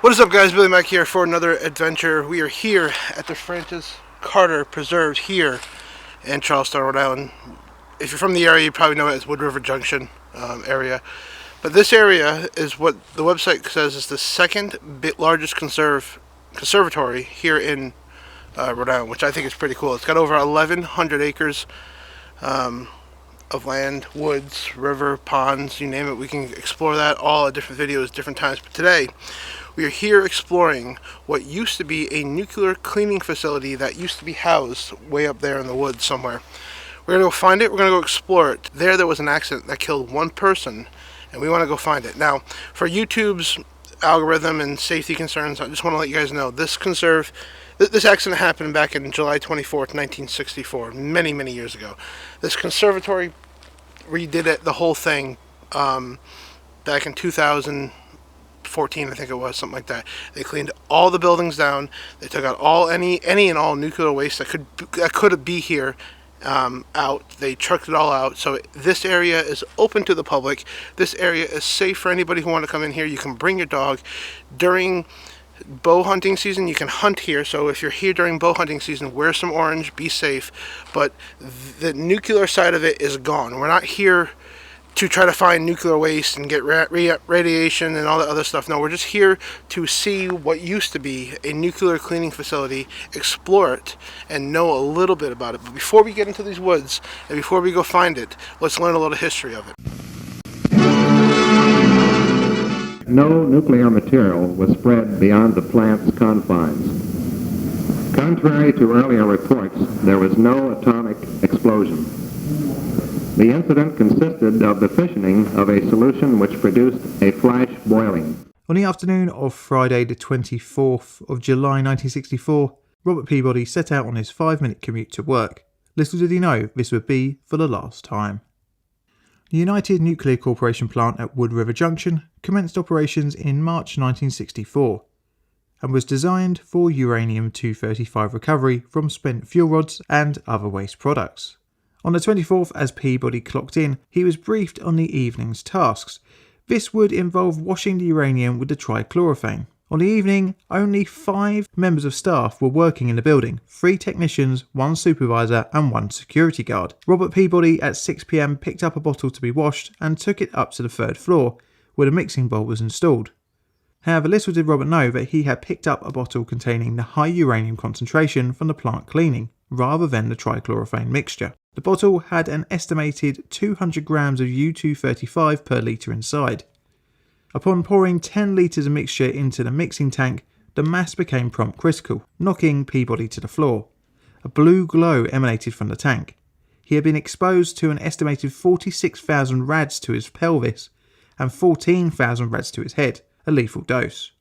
What is up, guys? Billy Mac here for another adventure. We are here at the Francis Carter Preserve here in Charleston, Rhode Island. If you're from the area, you probably know it as Wood River Junction area. But this area is what the website says is the second largest conservatory here in Rhode Island, which I think is pretty cool. It's got over 1,100 acres of land, woods, river, ponds, you name it. We can explore that all at different videos, different times. But today, we are here exploring what used to be a nuclear cleaning facility that used to be housed way up there in the woods somewhere. We're going to go find it. We're going to go explore it. There was an accident that killed one person, and we want to go find it. Now, for YouTube's algorithm and safety concerns, I just want to let you guys know this accident happened back in July 24th, 1964, many, many years ago. This conservatory redid it, the whole thing, back in 2014, I think it was, something like that. They cleaned all the buildings down. They took out any and all nuclear waste that could be here out. They trucked it all out. So this area is open to the public. This area is safe for anybody who want to come in here. You can bring your dog. During bow hunting season, you can hunt here. So if you're here during bow hunting season, wear some orange, be safe. But the nuclear side of it is gone. We're not here to try to find nuclear waste and get radiation and all that other stuff. No, we're just here to see what used to be a nuclear cleaning facility, explore it, and know a little bit about it. But before we get into these woods and before we go find it, let's learn a little history of it. No nuclear material was spread beyond the plant's confines. Contrary to earlier reports, there was no atomic explosion. The incident consisted of the fissioning of a solution which produced a flash boiling. On the afternoon of Friday the 24th of July 1964, Robert Peabody set out on his 5-minute commute to work. Little did he know this would be for the last time. The United Nuclear Corporation plant at Wood River Junction commenced operations in March 1964 and was designed for uranium-235 recovery from spent fuel rods and other waste products. On the 24th, as Peabody clocked in, he was briefed on the evening's tasks. This would involve washing the uranium with the trichlorophane. On the evening, only 5 members of staff were working in the building, 3 technicians, 1 supervisor and 1 security guard. Robert Peabody at 6 p.m. picked up a bottle to be washed and took it up to the 3rd floor, where the mixing bowl was installed. However, little did Robert know that he had picked up a bottle containing the high uranium concentration from the plant cleaning, rather than the trichlorophane mixture. The bottle had an estimated 200 grams of U-235 per litre inside. Upon pouring 10 litres of mixture into the mixing tank, the mass became prompt critical, knocking Peabody to the floor. A blue glow emanated from the tank. He had been exposed to an estimated 46,000 rads to his pelvis and 14,000 rads to his head, a lethal dose.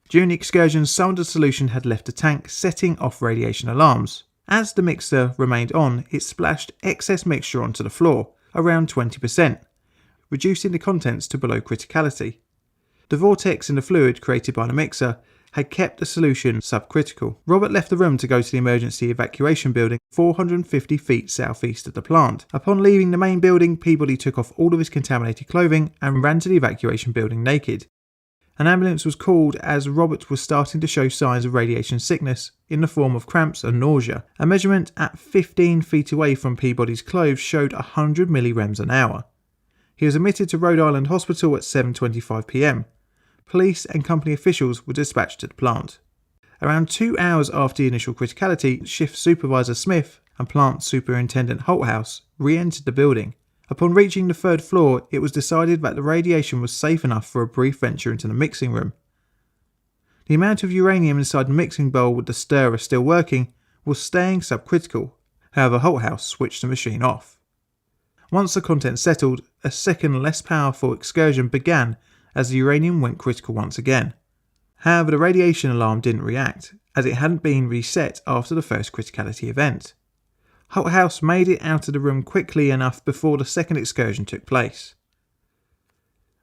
During the excursion, some of the solution had left the tank, setting off radiation alarms. As the mixer remained on, it splashed excess mixture onto the floor, around 20%, reducing the contents to below criticality. The vortex in the fluid created by the mixer had kept the solution subcritical. Robert left the room to go to the emergency evacuation building 450 feet southeast of the plant. Upon leaving the main building, Peabody took off all of his contaminated clothing and ran to the evacuation building naked. An ambulance was called as Robert was starting to show signs of radiation sickness in the form of cramps and nausea. A measurement at 15 feet away from Peabody's clothes showed 100 millirems an hour. He was admitted to Rhode Island Hospital at 7:25 p.m. Police and company officials were dispatched to the plant. Around 2 hours after the initial criticality, Shift Supervisor Smith and Plant Superintendent Holthouse re-entered the building. Upon reaching the 3rd floor, it was decided that the radiation was safe enough for a brief venture into the mixing room. The amount of uranium inside the mixing bowl with the stirrer still working was staying subcritical. However, Holthouse switched the machine off. Once the contents settled, a second less powerful excursion began as the uranium went critical once again. However, the radiation alarm didn't react, as it hadn't been reset after the first criticality event. Holthouse made it out of the room quickly enough before the second excursion took place.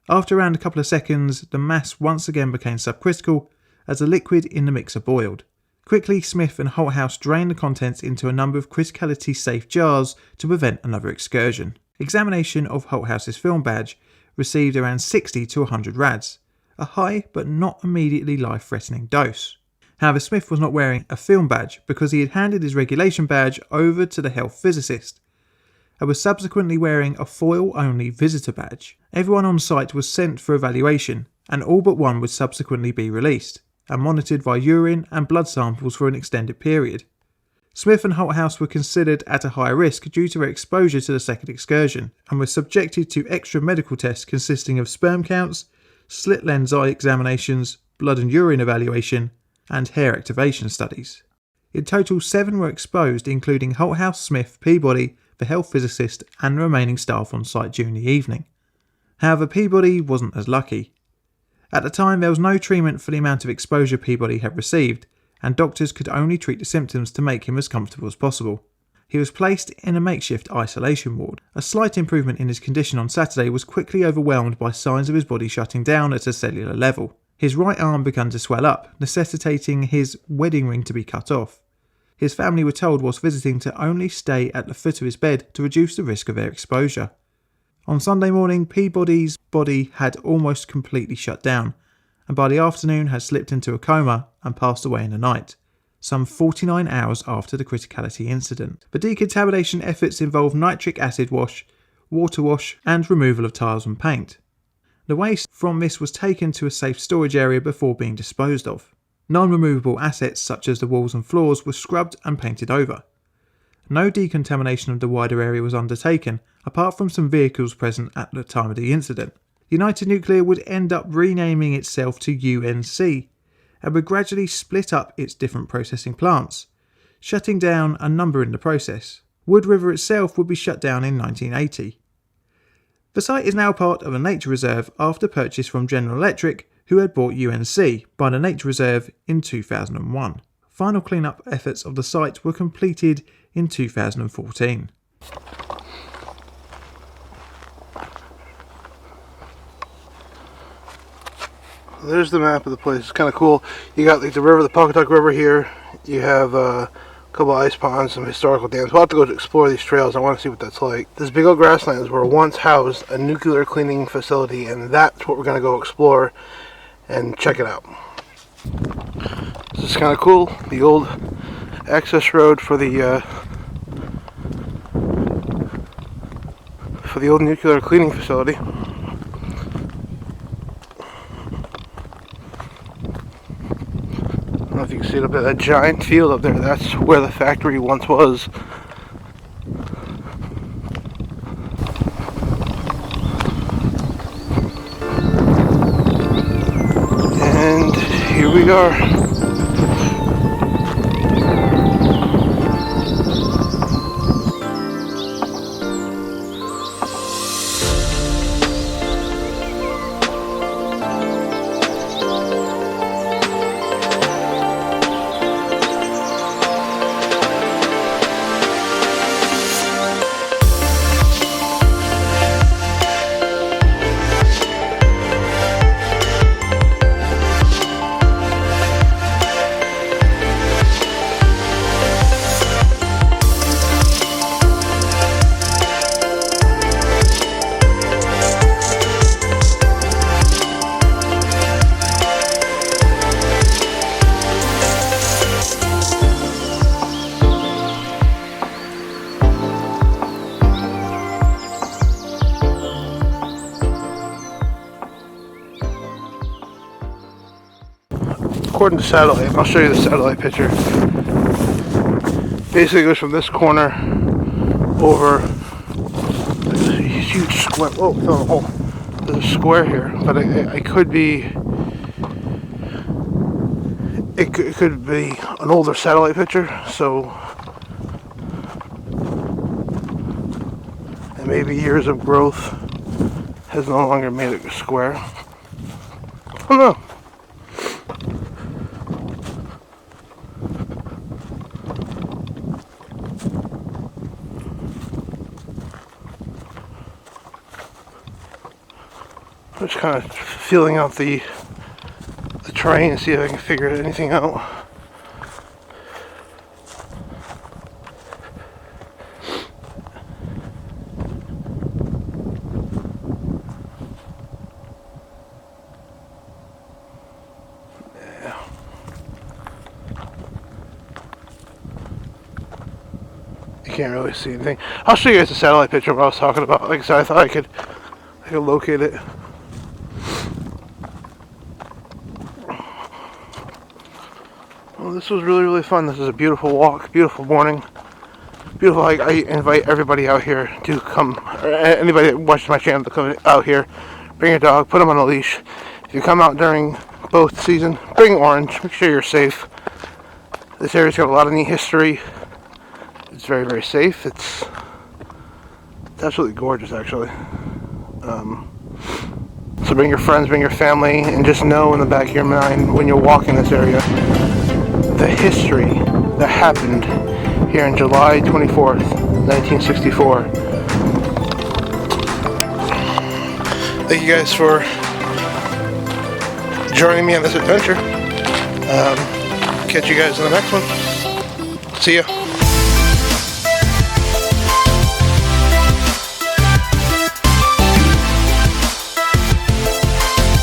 After around a couple of seconds, the mass once again became subcritical as the liquid in the mixer boiled. Quickly, Smith and Holthouse drained the contents into a number of criticality safe jars to prevent another excursion. Examination of Holthouse's film badge received around 60 to 100 rads. a high but not immediately life-threatening dose. However, Smith was not wearing a film badge because he had handed his regulation badge over to the health physicist and was subsequently wearing a foil-only visitor badge. Everyone on site was sent for evaluation, and all but one would subsequently be released and monitored via urine and blood samples for an extended period. Smith and Holthouse were considered at a higher risk due to their exposure to the second excursion and were subjected to extra medical tests consisting of sperm counts, slit lens eye examinations, blood and urine evaluation, and hair activation studies. In total, 7 were exposed, including Holthouse, Smith, Peabody, the health physicist, and the remaining staff on site during the evening. However, Peabody wasn't as lucky. At the time, there was no treatment for the amount of exposure Peabody had received, and doctors could only treat the symptoms to make him as comfortable as possible. He was placed in a makeshift isolation ward. A slight improvement in his condition on Saturday was quickly overwhelmed by signs of his body shutting down at a cellular level. His right arm began to swell up, necessitating his wedding ring to be cut off. His family were told whilst visiting to only stay at the foot of his bed to reduce the risk of their exposure. On Sunday morning, Peabody's body had almost completely shut down, and by the afternoon had slipped into a coma and passed away in the night, some 49 hours after the criticality incident. The decontamination efforts involved nitric acid wash, water wash, and removal of tiles and paint. The waste from this was taken to a safe storage area before being disposed of. Non-removable assets such as the walls and floors were scrubbed and painted over. No decontamination of the wider area was undertaken, apart from some vehicles present at the time of the incident. United Nuclear would end up renaming itself to UNC, and would gradually split up its different processing plants, shutting down a number in the process. Wood River itself would be shut down in 1980. The site is now part of a nature reserve after purchase from General Electric, who had bought UNC by the nature reserve in 2001. Final clean-up efforts of the site were completed in 2014. There's the map of the place. It's kind of cool. You got like the river, the Pawcatuck River here. You have a couple of ice ponds, some historical dams. We'll have to go to explore these trails. I want to see what that's like. This big old grasslands were once housed a nuclear cleaning facility, and that's what we're going to go explore and check it out. This is kind of cool. The old access road for the old nuclear cleaning facility. I don't know if you can see it up there, that giant field up there, that's where the factory once was. And here we are. According to satellite, I'll show you the satellite picture. Basically, it goes from this corner over. There's a huge square. Oh, I fell in a hole. There's a square here, but I could be. It could be an older satellite picture, so. And maybe years of growth has no longer made it a square. I don't know. I'm just kind of feeling out the terrain and see if I can figure anything out. can't really see anything. I'll show you guys the satellite picture of what I was talking about. Like I said, I thought I could locate it. Well, this was really, really fun. This is a beautiful walk, beautiful morning, beautiful hike. I invite everybody out here to come, or anybody that watches my channel to come out here. Bring your dog, put him on a leash. If you come out during both season, bring orange. Make sure you're safe. This area's got a lot of neat history. It's very, very safe. It's absolutely gorgeous, actually. So bring your friends, bring your family, and just know in the back of your mind when you're walking this area, the history that happened here on July 24th, 1964. Thank you guys for joining me on this adventure. Catch you guys in the next one. See ya.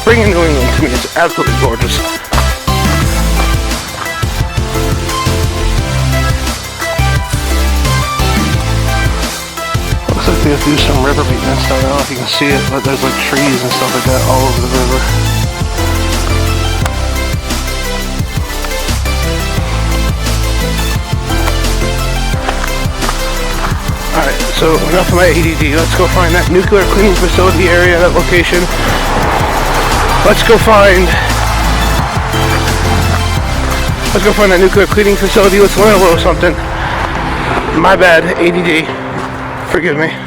Spring in New England to me is absolutely gorgeous. Looks like they have to do some river maintenance down there. I don't know if you can see it, but there's like trees and stuff like that all over the river. Alright, so enough of my ADD. Let's go find that nuclear cleaning facility area, that location. Let's go find that nuclear cleaning facility. Let's learn a little something. My bad, ADD. Forgive me.